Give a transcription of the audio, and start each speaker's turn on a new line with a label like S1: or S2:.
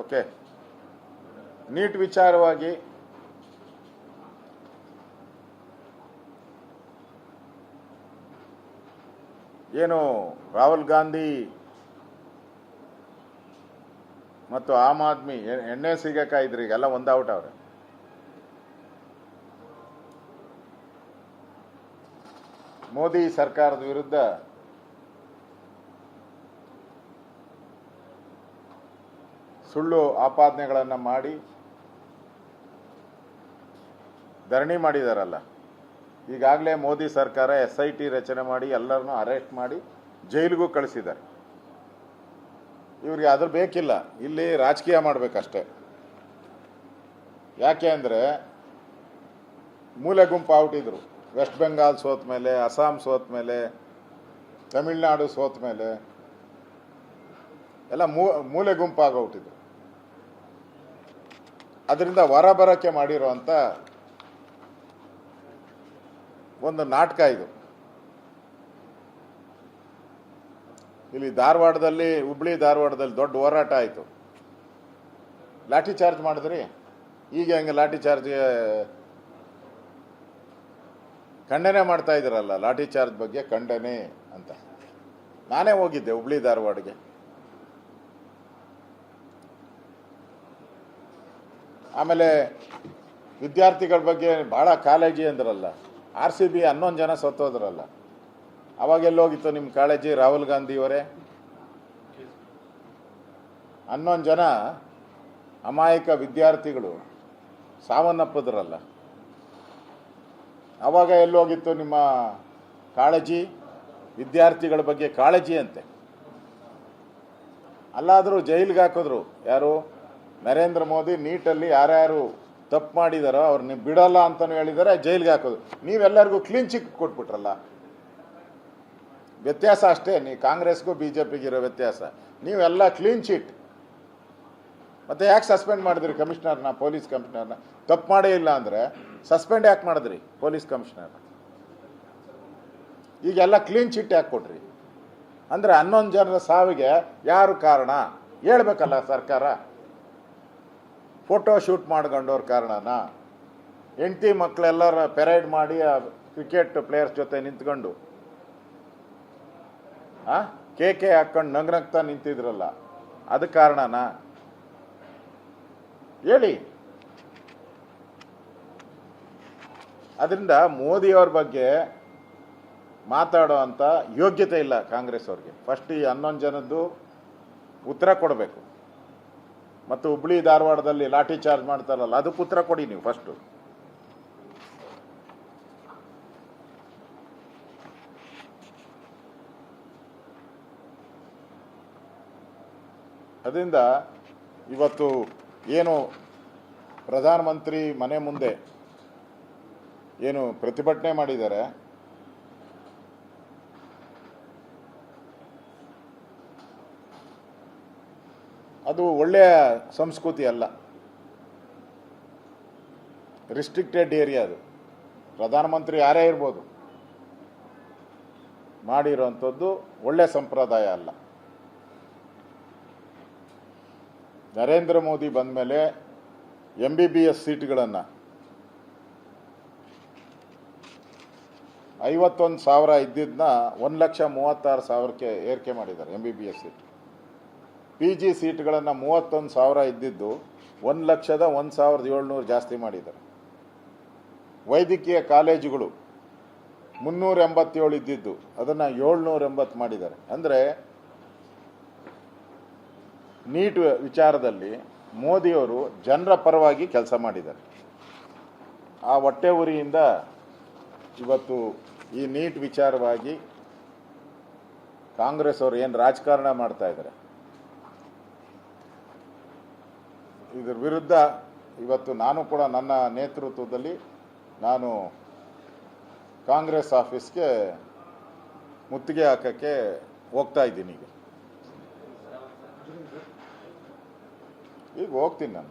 S1: Okay, neat ವಿಚಾರವಾಗಿ ಏನು ರಾಹುಲ್ ಗಾಂಧಿ ಮತ್ತು ಆಮ್ ಆದ್ಮಿ ಎಣ್ಣೆ ಸಿಗಕ್ಕಾಯ್ದ್ರಿ, ಈಗೆಲ್ಲ ಒಂದಾಗ್ಬಿಟ್ಟವ್ರೆ. ಮೋದಿ ಸರ್ಕಾರದ ವಿರುದ್ಧ ಸುಳ್ಳು ಆಪಾದನೆಗಳನ್ನು ಮಾಡಿ ಧರಣಿ ಮಾಡಿದಾರಲ್ಲ. ಈಗಾಗಲೇ ಮೋದಿ ಸರ್ಕಾರ SIT ರಚನೆ ಮಾಡಿ ಎಲ್ಲರನ್ನೂ ಅರೆಸ್ಟ್ ಮಾಡಿ ಜೈಲಿಗೂ ಕಳಿಸಿದ್ದಾರೆ. ಇವ್ರಿಗೆ ಅದ್ರ ಬೇಕಿಲ್ಲ, ಇಲ್ಲಿ ರಾಜಕೀಯ ಮಾಡಬೇಕಷ್ಟೆ. ಯಾಕೆ ಅಂದರೆ ಮೂಲೆ ಗುಂಪು ಔಟಿದ್ರು. ವೆಸ್ಟ್ ಬೆಂಗಾಲ್ ಸೋತ ಮೇಲೆ, ಅಸ್ಸಾಂ ಸೋತ ಮೇಲೆ, ತಮಿಳ್ನಾಡು ಸೋತ ಮೇಲೆ ಎಲ್ಲ ಮೂಲೆ ಗುಂಪಾಗೋಗ್ಬಿಟ್ಟಿದ್ರು. ಅದರಿಂದ ಹೊರಬರಕ್ಕೆ ಮಾಡಿರುವಂಥ ಒಂದು ನಾಟಕ ಇದು. ಇಲ್ಲಿ ಧಾರವಾಡದಲ್ಲಿ, ಹುಬ್ಳಿ ಧಾರವಾಡದಲ್ಲಿ ದೊಡ್ಡ ಹೋರಾಟ ಆಯಿತು. ಲಾಠಿ ಚಾರ್ಜ್ ಮಾಡಿದ್ರಿ. ಈಗ ಹಂಗೆ ಲಾಠಿ ಚಾರ್ಜ್ಗೆ ಖಂಡನೆ ಮಾಡ್ತಾ ಇದ್ದೀರಲ್ಲ, ಲಾಠಿ ಚಾರ್ಜ್ ಬಗ್ಗೆ ಖಂಡನೆ ಅಂತ. ನಾನೇ ಹೋಗಿದ್ದೆ ಹುಬ್ಳಿ ಧಾರವಾಡಗೆ. ಆಮೇಲೆ ವಿದ್ಯಾರ್ಥಿಗಳ ಬಗ್ಗೆ ಭಾಳ ಕಾಳಜಿ ಅಂದ್ರಲ್ಲ. RCB 11 ಜನ ಸತ್ತೋದ್ರಲ್ಲ, ಅವಾಗೆಲ್ಲೋಗಿತ್ತು ನಿಮ್ಮ ಕಾಳಜಿ ರಾಹುಲ್ ಗಾಂಧಿಯವರೇ? 11 ಜನ ಅಮಾಯಕ ವಿದ್ಯಾರ್ಥಿಗಳು ಸಾವನ್ನಪ್ಪಿದ್ರಲ್ಲ, ಅವಾಗ ಎಲ್ಲೋಗಿತ್ತು ನಿಮ್ಮ ಕಾಳಜಿ? ವಿದ್ಯಾರ್ಥಿಗಳ ಬಗ್ಗೆ ಕಾಳಜಿ ಅಂತೆ. ಅಲ್ಲಾದರೂ ಜೈಲಿಗೆ ಹಾಕಿದ್ರು. ಯಾರು? ನರೇಂದ್ರ ಮೋದಿ ನೀಟಲ್ಲಿ ಯಾರ್ಯಾರು ತಪ್ಪು ಮಾಡಿದಾರೋ ಅವ್ರನ್ನ ಬಿಡಲ್ಲ ಅಂತಲೂ ಹೇಳಿದ್ದಾರೆ, ಜೈಲಿಗೆ ಹಾಕೋದು. ನೀವೆಲ್ಲರಿಗೂ ಕ್ಲೀನ್ ಚಿಟ್ ಕೊಟ್ಬಿಟ್ರಲ್ಲ. ವ್ಯತ್ಯಾಸ ಅಷ್ಟೇ, ನೀವು ಕಾಂಗ್ರೆಸ್ಗೂ BJPಗೆ ಇರೋ ವ್ಯತ್ಯಾಸ. ನೀವೆಲ್ಲ ಕ್ಲೀನ್ ಚಿಟ್. ಮತ್ತೆ ಯಾಕೆ ಸಸ್ಪೆಂಡ್ ಮಾಡಿದ್ರಿ ಕಮಿಷನರ್ನ, ಪೊಲೀಸ್ ಕಮಿಷನರ್ನ? ತಪ್ಪು ಮಾಡೇ ಇಲ್ಲ ಅಂದರೆ ಸಸ್ಪೆಂಡ್ ಯಾಕೆ ಮಾಡಿದ್ರಿ ಪೊಲೀಸ್ ಕಮಿಷನರ್ನ? ಈಗೆಲ್ಲ ಕ್ಲೀನ್ ಚಿಟ್ ಯಾಕೆ ಕೊಟ್ರಿ? ಅಂದರೆ 11 ಜನರ ಸಾವಿಗೆ ಯಾರು ಕಾರಣ ಹೇಳ್ಬೇಕಲ್ಲ ಸರ್ಕಾರ. ಫೋಟೋ ಶೂಟ್ ಮಾಡ್ಕೊಂಡವ್ರ ಕಾರಣನಾ? ಹೆಂಡತಿ ಮಕ್ಕಳೆಲ್ಲರ ಪೆರೇಡ್ ಮಾಡಿ ಕ್ರಿಕೆಟ್ ಪ್ಲೇಯರ್ಸ್ ಜೊತೆ ನಿಂತ್ಕೊಂಡು ಕೇಕೆ ಹಾಕೊಂಡು ನಗ್ನಗ್ತಾ ನಿಂತಿದ್ರಲ್ಲ, ಅದು ಕಾರಣನಾ? ಹೇಳಿ. ಅದರಿಂದ ಮೋದಿಯವ್ರ ಬಗ್ಗೆ ಮಾತಾಡೋ ಅಂಥ ಯೋಗ್ಯತೆ ಇಲ್ಲ ಕಾಂಗ್ರೆಸ್ ಅವ್ರಿಗೆ. ಫಸ್ಟ್ ಈ 11 ಜನದ್ದು ಉತ್ತರ ಕೊಡಬೇಕು. ಮತ್ತು ಹುಬ್ಳಿ ಧಾರವಾಡದಲ್ಲಿ ಲಾಠಿ ಚಾರ್ಜ್ ಮಾಡ್ತಾರಲ್ಲ, ಅದಕ್ಕೆ ಉತ್ತರ ಕೊಡಿ ನೀವು ಫಸ್ಟು. ಅದರಿಂದ ಇವತ್ತು ಏನು ಪ್ರಧಾನಮಂತ್ರಿ ಮನೆ ಮುಂದೆ ಏನು ಪ್ರತಿಭಟನೆ ಮಾಡಿದ್ದಾರೆ, ಅದು ಒಳ್ಳೆಯ ಸಂಸ್ಕೃತಿ ಅಲ್ಲ. ರಿಸ್ಟ್ರಿಕ್ಟೆಡ್ ಏರಿಯಾ ಅದು. ಪ್ರಧಾನಮಂತ್ರಿ ಯಾರೇ ಇರ್ಬೋದು, ಮಾಡಿರೋಂಥದ್ದು ಒಳ್ಳೆಯ ಸಂಪ್ರದಾಯ ಅಲ್ಲ. ನರೇಂದ್ರ ಮೋದಿ ಬಂದ ಮೇಲೆ MBBS ಸೀಟ್ಗಳನ್ನು 51,000 ಇದ್ದಿದ್ದನ್ನ 1,36,000ಕ್ಕೆ ಏರಿಕೆ ಮಾಡಿದ್ದಾರೆ. MBBS seat. PG ಸೀಟ್ಗಳನ್ನು 31,000 ಇದ್ದಿದ್ದು 1,01,700 ಜಾಸ್ತಿ ಮಾಡಿದ್ದಾರೆ. ವೈದ್ಯಕೀಯ ಕಾಲೇಜುಗಳು 387 ಇದ್ದಿದ್ದು ಅದನ್ನು 780 ಮಾಡಿದ್ದಾರೆ. ಅಂದರೆ ನೀಟ್ ವಿಚಾರದಲ್ಲಿ ಮೋದಿಯವರು ಜನರ ಪರವಾಗಿ ಕೆಲಸ ಮಾಡಿದ್ದಾರೆ. ಆ ಹೊಟ್ಟೆ ಉರಿಯಿಂದ ಇವತ್ತು ಈ ನೀಟ್ ವಿಚಾರವಾಗಿ ಕಾಂಗ್ರೆಸ್ ಅವರು ಏನು ರಾಜಕಾರಣ ಮಾಡ್ತಾ ಇದ್ದಾರೆ, ಇದರ ವಿರುದ್ಧ ಇವತ್ತು ನಾನು ಕೂಡ ನನ್ನ ನೇತೃತ್ವದಲ್ಲಿ ನಾನು ಕಾಂಗ್ರೆಸ್ ಆಫೀಸ್ಗೆ ಮುತ್ತಿಗೆ ಹಾಕೋಕ್ಕೆ ಹೋಗ್ತಾ ಇದ್ದೀನಿ. ಈಗ ಹೋಗ್ತೀನಿ ನಾನು.